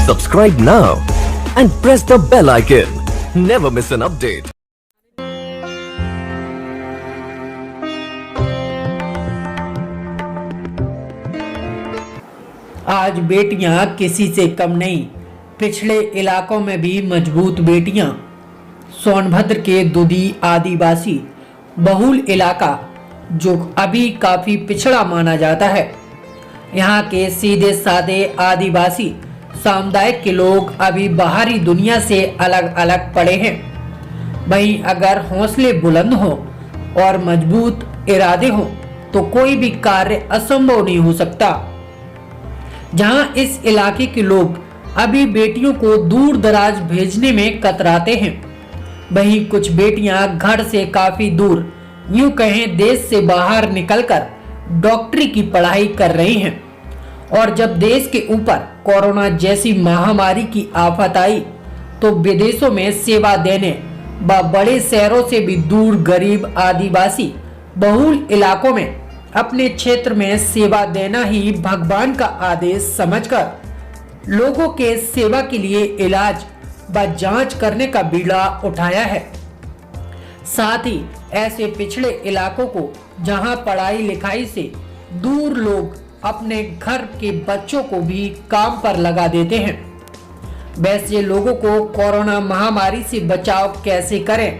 Subscribe now and press the bell icon. Never miss an update. आज बेटियां किसी से कम नहीं, पिछड़े इलाकों में भी मजबूत बेटियां। सोनभद्र के दुधी आदिवासी बहुल इलाका जो अभी काफी पिछड़ा माना जाता है, यहाँ के सीधे साधे आदिवासी सामुदायिक के लोग अभी बाहरी दुनिया से अलग अलग पड़े हैं। वहीं अगर हौसले बुलंद हो और मजबूत इरादे हो तो कोई भी कार्य असंभव नहीं हो सकता। जहां इस इलाके के लोग अभी बेटियों को दूर दराज भेजने में कतराते हैं, वहीं कुछ बेटियां घर से काफी दूर, यूं कहें देश से बाहर निकलकर डॉक्टरी की पढ़ाई कर रही हैं। और जब देश के ऊपर कोरोना जैसी महामारी की आफत आई तो विदेशों में सेवा देने व बड़े शहरों से भी दूर गरीब आदिवासी बहुल इलाकों में अपने क्षेत्र में सेवा देना ही भगवान का आदेश समझकर लोगों के सेवा के लिए इलाज व जांच करने का बीड़ा उठाया है। साथ ही ऐसे पिछड़े इलाकों को जहां पढ़ाई लिखाई से दूर लोग अपने घर के बच्चों को भी काम पर लगा देते हैं, वैसे लोगों को कोरोना महामारी से बचाव कैसे करें,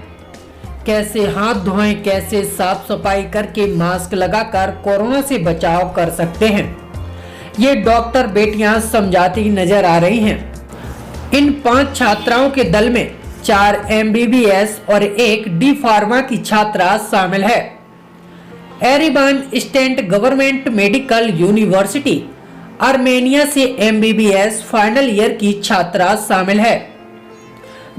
कैसे हाथ धोएं, कैसे साफ सफाई करके मास्क लगाकर कोरोना से बचाव कर सकते हैं, ये डॉक्टर बेटियां समझाती नजर आ रही हैं। इन 5 छात्राओं के दल में 4 MBBS और 1 डी फार्मा की छात्रा शामिल है। Yerevan State Government Medical University Armenia से MBBS फाइनल ईयर की छात्रा शामिल है।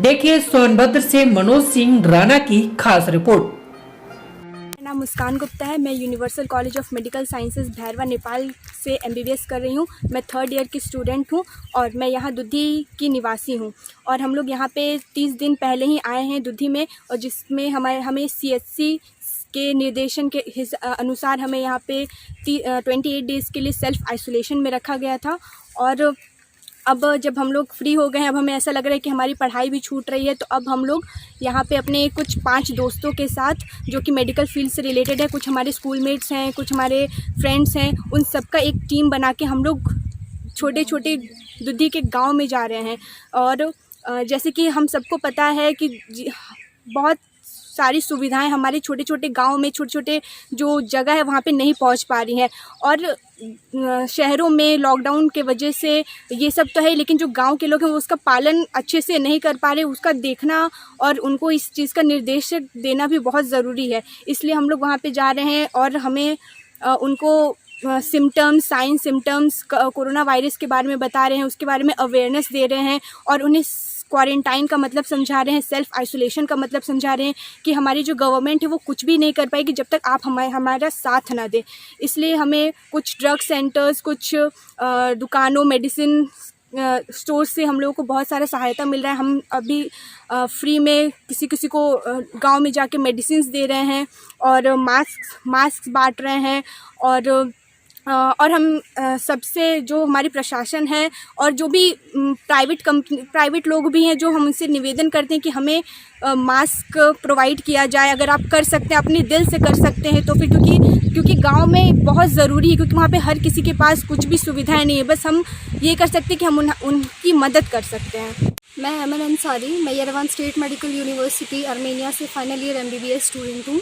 देखिए सोनभद्र से मनोज सिंह राणा की खास रिपोर्ट। मेरा नाम मुस्कान गुप्ता है। मैं Universal College of Medical Sciences Bhairahawa Nepal से MBBS कर रही हूँ। मैं 3rd ईयर की स्टूडेंट हूँ और मैं यहाँ दुधी की निवासी हूँ। और हम लोग यहाँ पे 30 दिन पहले ही आए हैं दुधी में, और जिसमें हमें CHC के निर्देशन के अनुसार हमें यहाँ पे 28 डेज़ के लिए सेल्फ आइसोलेशन में रखा गया था। और अब जब हम लोग फ्री हो गए हैं, अब हमें ऐसा लग रहा है कि हमारी पढ़ाई भी छूट रही है, तो अब हम लोग यहाँ पे अपने कुछ 5 दोस्तों के साथ जो कि मेडिकल फील्ड से रिलेटेड है, कुछ हमारे स्कूलमेट्स हैं, कुछ हमारे फ्रेंड्स हैं, उन सबका एक टीम बना के हम लोग छोटे छोटे दुधी के गांव में जा रहे हैं। और जैसे कि हम सबको पता है कि बहुत सारी सुविधाएं हमारे छोटे छोटे गांव में, छोटे छोटे जो जगह है वहाँ पे नहीं पहुँच पा रही हैं। और शहरों में लॉकडाउन के वजह से ये सब तो है, लेकिन जो गांव के लोग हैं वो उसका पालन अच्छे से नहीं कर पा रहे, उसका देखना और उनको इस चीज़ का निर्देश देना भी बहुत ज़रूरी है। इसलिए हम लोग वहाँ पे जा रहे हैं और हमें उनको symptoms, sign symptoms corona virus के बारे में बता रहे हैं, उसके बारे में अवेयरनेस दे रहे हैं और उन्हें क्वारंटाइन का मतलब समझा रहे हैं, सेल्फ आइसोलेशन का मतलब समझा रहे हैं कि हमारी जो गवर्नमेंट है वो कुछ भी नहीं कर पाएगी जब तक आप हमारा साथ ना दें। इसलिए हमें कुछ ड्रग सेंटर्स, कुछ दुकानों, मेडिसिन स्टोर से हम लोगों को बहुत सारा सहायता मिल रहा है। हम अभी फ्री में किसी को गांव में जाके मेडिसिन दे रहे हैं और मास्क बांट रहे हैं। और हम सबसे जो हमारी प्रशासन है और जो भी प्राइवेट लोग भी हैं, जो हम उनसे निवेदन करते हैं कि हमें मास्क प्रोवाइड किया जाए। अगर आप कर सकते हैं, अपने दिल से कर सकते हैं तो फिर, क्योंकि गांव में बहुत ज़रूरी है, क्योंकि वहाँ पे हर किसी के पास कुछ भी सुविधाएं नहीं है। बस हम ये कर सकते हैं कि हम उनकी मदद कर सकते हैं। मैं अमन अंसारी, मैं Yerevan state medical University Armenia से फाइनल ईयर MBBS स्टूडेंट हूँ।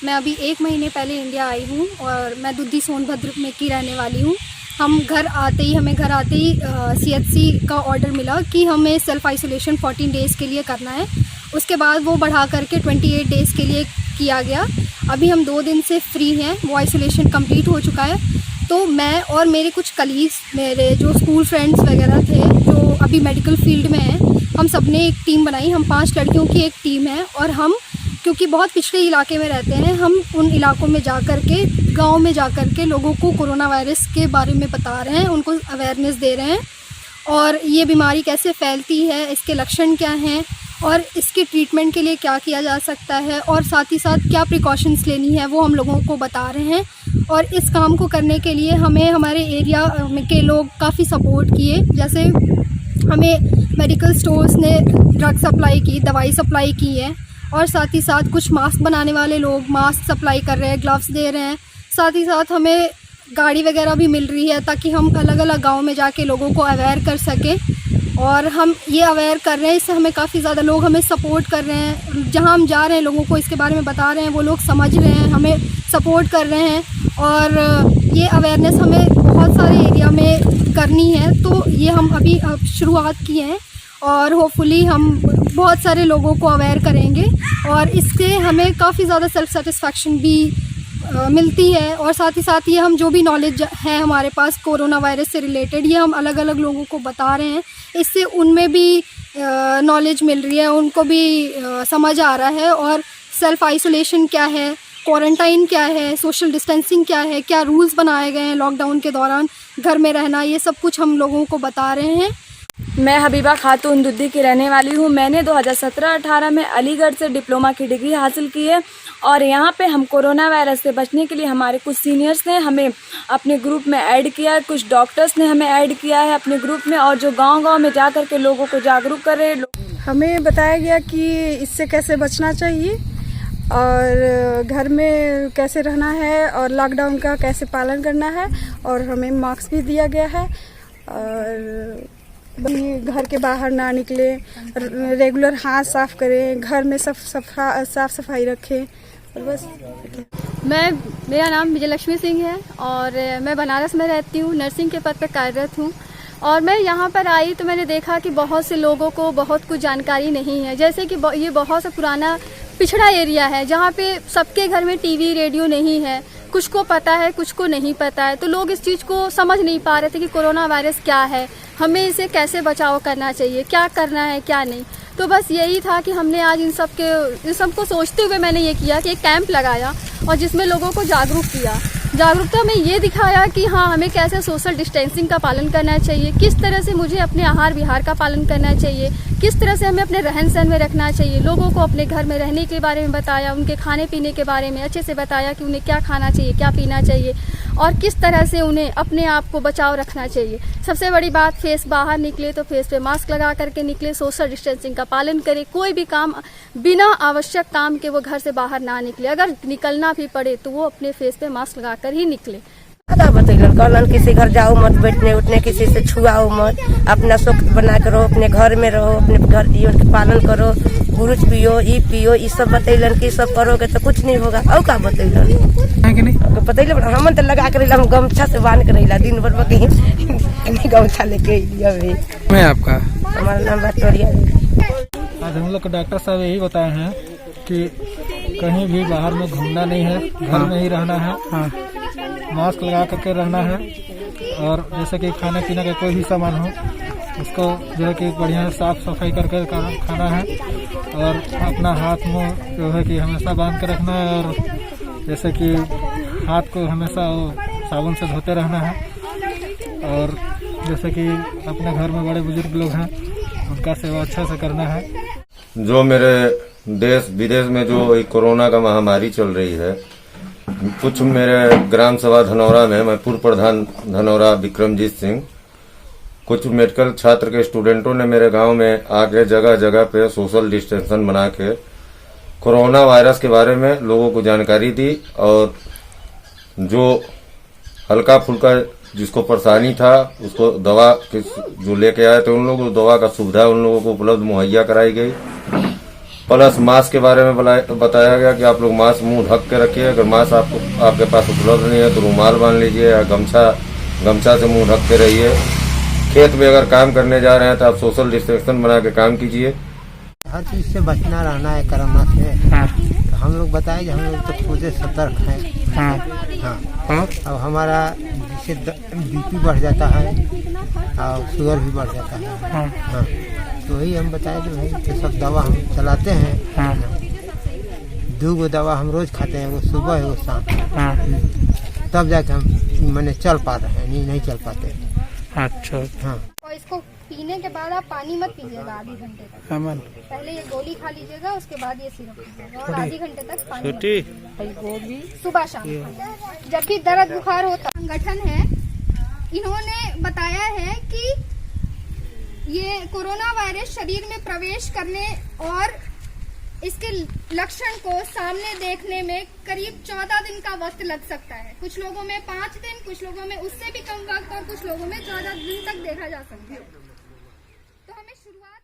मैं अभी 1 महीने पहले इंडिया आई हूँ और मैं दुधी सोनभद्र में की रहने वाली हूँ। हमें घर आते ही CHC का ऑर्डर मिला कि हमें सेल्फ आइसोलेशन 14 डेज़ के लिए करना है। उसके बाद वो बढ़ा करके 28 डेज़ के लिए किया गया। अभी हम 2 दिन से फ्री हैं, वो आइसोलेशन कंप्लीट हो चुका है। तो मैं और मेरे कुछ कलीग्स, मेरे जो स्कूल फ्रेंड्स वगैरह थे जो अभी मेडिकल फील्ड में हैं, हम सब ने एक टीम बनाई। हम 5 लड़कियों की एक टीम है और हम, क्योंकि बहुत पिछड़े इलाके में रहते हैं, हम उन इलाकों में जा कर के, गाँव में जा कर के लोगों को कोरोना वायरस के बारे में बता रहे हैं, उनको अवेयरनेस दे रहे हैं और ये बीमारी कैसे फैलती है, इसके लक्षण क्या हैं और इसके ट्रीटमेंट के लिए क्या किया जा सकता है और साथ ही साथ क्या प्रिकॉशंस लेनी है, वो हम लोगों को बता रहे हैं। और इस काम को करने के लिए हमें हमारे एरिया के लोग काफ़ी सपोर्ट किए। जैसे हमें मेडिकल स्टोर्स ने ड्रग सप्लाई की, दवाई सप्लाई की है, और साथ ही साथ कुछ मास्क बनाने वाले लोग मास्क सप्लाई कर रहे हैं, ग्लव्स दे रहे हैं। साथ ही साथ हमें गाड़ी वगैरह भी मिल रही है ताकि हम अलग अलग गाँव में जाके लोगों को अवेयर कर सकें, और हम ये अवेयर कर रहे हैं। इससे हमें काफ़ी ज़्यादा लोग हमें सपोर्ट कर रहे हैं। जहाँ हम जा रहे हैं लोगों को इसके बारे में बता रहे हैं, वो लोग समझ रहे हैं, हमें सपोर्ट कर रहे हैं, और ये अवेयरनेस हमें बहुत सारे एरिया में करनी है। तो ये हम अभी शुरुआत किए हैं, और होपफुली हम बहुत सारे लोगों को अवेयर करेंगे, और इससे हमें काफ़ी ज़्यादा सेल्फ सेटिस्फैक्शन भी मिलती है। और साथ ही साथ ये हम जो भी नॉलेज है हमारे पास कोरोना वायरस से रिलेटेड, ये हम अलग अलग लोगों को बता रहे हैं। इससे उनमें भी नॉलेज मिल रही है, उनको भी समझ आ रहा है, और सेल्फ आइसोलेशन क्या है, क्वारंटाइन क्या है, सोशल डिस्टेंसिंग क्या है, क्या रूल्स बनाए गए हैं लॉकडाउन के दौरान घर में रहना, ये सब कुछ हम लोगों को बता रहे हैं। मैं हबीबा खातून दुद्दी की रहने वाली हूँ। मैंने 2017-18 में अलीगढ़ से डिप्लोमा की डिग्री हासिल की है, और यहाँ पे हम कोरोना वायरस से बचने के लिए हमारे कुछ सीनियर्स ने हमें अपने ग्रुप में ऐड किया है, कुछ डॉक्टर्स ने हमें ऐड किया है अपने ग्रुप में, और जो गांव-गांव में जा कर के लोगों को जागरूक कर रहे हैं। हमें बताया गया कि इससे कैसे बचना चाहिए, और घर में कैसे रहना है, और लॉकडाउन का कैसे पालन करना है, और हमें मास्क भी दिया गया है, और घर के बाहर ना निकले, रेगुलर हाथ साफ करें, घर में साफ सफाई रखें, और बस। मेरा नाम विजयलक्ष्मी सिंह है, और मैं बनारस में रहती हूँ, नर्सिंग के पद पर कार्यरत हूँ। और मैं यहाँ पर आई तो मैंने देखा कि बहुत से लोगों को बहुत कुछ जानकारी नहीं है। जैसे कि ये बहुत सा पुराना पिछड़ा एरिया है जहाँ पे सबके घर में टीवी रेडियो नहीं है, कुछ को पता है कुछ को नहीं पता है। तो लोग इस चीज़ को समझ नहीं पा रहे थे कि कोरोना वायरस क्या है, हमें इसे कैसे बचाव करना चाहिए, क्या करना है क्या नहीं। तो बस यही था कि हमने आज इन सबको सोचते हुए मैंने ये किया कि एक कैंप लगाया, और जिसमें लोगों को जागरूक किया। जागरूकता में ये दिखाया कि हाँ, हमें कैसे सोशल डिस्टेंसिंग का पालन करना चाहिए, किस तरह से मुझे अपने आहार विहार का पालन करना चाहिए, किस तरह से हमें अपने रहन सहन में रखना चाहिए। लोगों को अपने घर में रहने के बारे में बताया, उनके खाने पीने के बारे में अच्छे से बताया कि उन्हें क्या खाना चाहिए, क्या पीना चाहिए, और किस तरह से उन्हें अपने आप को बचाव रखना चाहिए। सबसे बड़ी बात, फेस बाहर निकले तो फेस पे मास्क लगा करके निकले, सोशल डिस्टेंसिंग का पालन करे, कोई भी काम बिना आवश्यक काम के वो घर से बाहर ना निकले, अगर निकलना भी पड़े तो वो अपने फेस पे मास्क लगाकर ही निकले। कहलन किसी घर जाओ मत, बैठने उठने किसी से छुआओ मत, अपना सुख बना के रहो, अपने घर में रहो, अपने घर के पालन करो, गुरुच पियो, ये सब बतैलन कि सब करोगे तो कुछ नहीं होगा। और का बतैलन बतैलन हम तो लगा कर हम गमछा से बांध कर रही दिन भर कहीं गमछा लेके मैं आपका हमारा नाम विक्टोरिया। आज हम लोग को डॉक्टर साहब यही बताए हैं कि कहीं भी बाहर में घूमना नहीं है, घर में ही रहना है, मास्क लगा करके रहना है, और जैसे कि खाने पीने का कोई भी सामान हो उसको जो है कि बढ़िया साफ सफाई करके खाना है, और अपना हाथ मुंह जो है कि हमेशा बांध के रखना है, और जैसे कि हाथ को हमेशा साबुन से धोते रहना है, और जैसे कि अपने घर में बड़े बुजुर्ग लोग हैं उनका सेवा अच्छा से करना है। जो मेरे देश विदेश में जो कोरोना का महामारी चल रही है, कुछ मेरे ग्राम सभा धनौरा में, मैं पूर्व प्रधान धनौरा विक्रमजीत सिंह, कुछ मेडिकल छात्र के स्टूडेंटों ने मेरे गांव में आके जगह जगह पे सोशल डिस्टेंशन बना के कोरोना वायरस के बारे में लोगों को जानकारी दी, और जो हल्का फुल्का जिसको परेशानी था उसको दवा जो लेके आए थे उन लोगों को दवा का सुविधा उन लोगों को उपलब्ध मुहैया कराई गई। प्लस मास्क के बारे में बताया गया कि आप लोग मास्क मुंह ढक के रखिए, अगर मास्क आपके पास उपलब्ध नहीं है तो रुमाल बांध लीजिए या गमछा से मुंह ढक के रहिए। खेत में अगर काम करने जा रहे हैं तो आप सोशल डिस्टेंशन बना के काम कीजिए। हर चीज से बचना रहना है कोरोना से। तो हम लोग बताए हम लोग तो खुद सतर्क हैं। हाँ। अब हमारा जिससे बीपी बढ़ जाता है और शुगर भी बढ़ जाता है। हाँ। तो वही हम बताए कि भाई तो सब दवा हम चलाते हैं। 2 दवा हम रोज खाते हैं, वो सुबह है वो शाम। तब जाके हम मैंने चल पा रहे हैं, नहीं चल पाते। अच्छा। हाँ। और इसको पीने के बाद आप पानी मत पीजिएगा आधे घंटे तक। पहले ये गोली खा लीजिएगा, उसके बाद ये सिरप पीजिएगा, और आधे घंटे तक पानी सुबह शाम। जब भी दर्द बुखार होता, संगठन है, इन्होंने बताया है कि ये कोरोना वायरस शरीर में प्रवेश करने और इसके लक्षण को सामने देखने में करीब 14 दिन का वक्त लग सकता है। कुछ लोगों में 5 दिन, कुछ लोगों में उससे भी कम वक्त और कुछ लोगों में 14 दिन तक देखा जा सकता है। तो हमें शुरुआत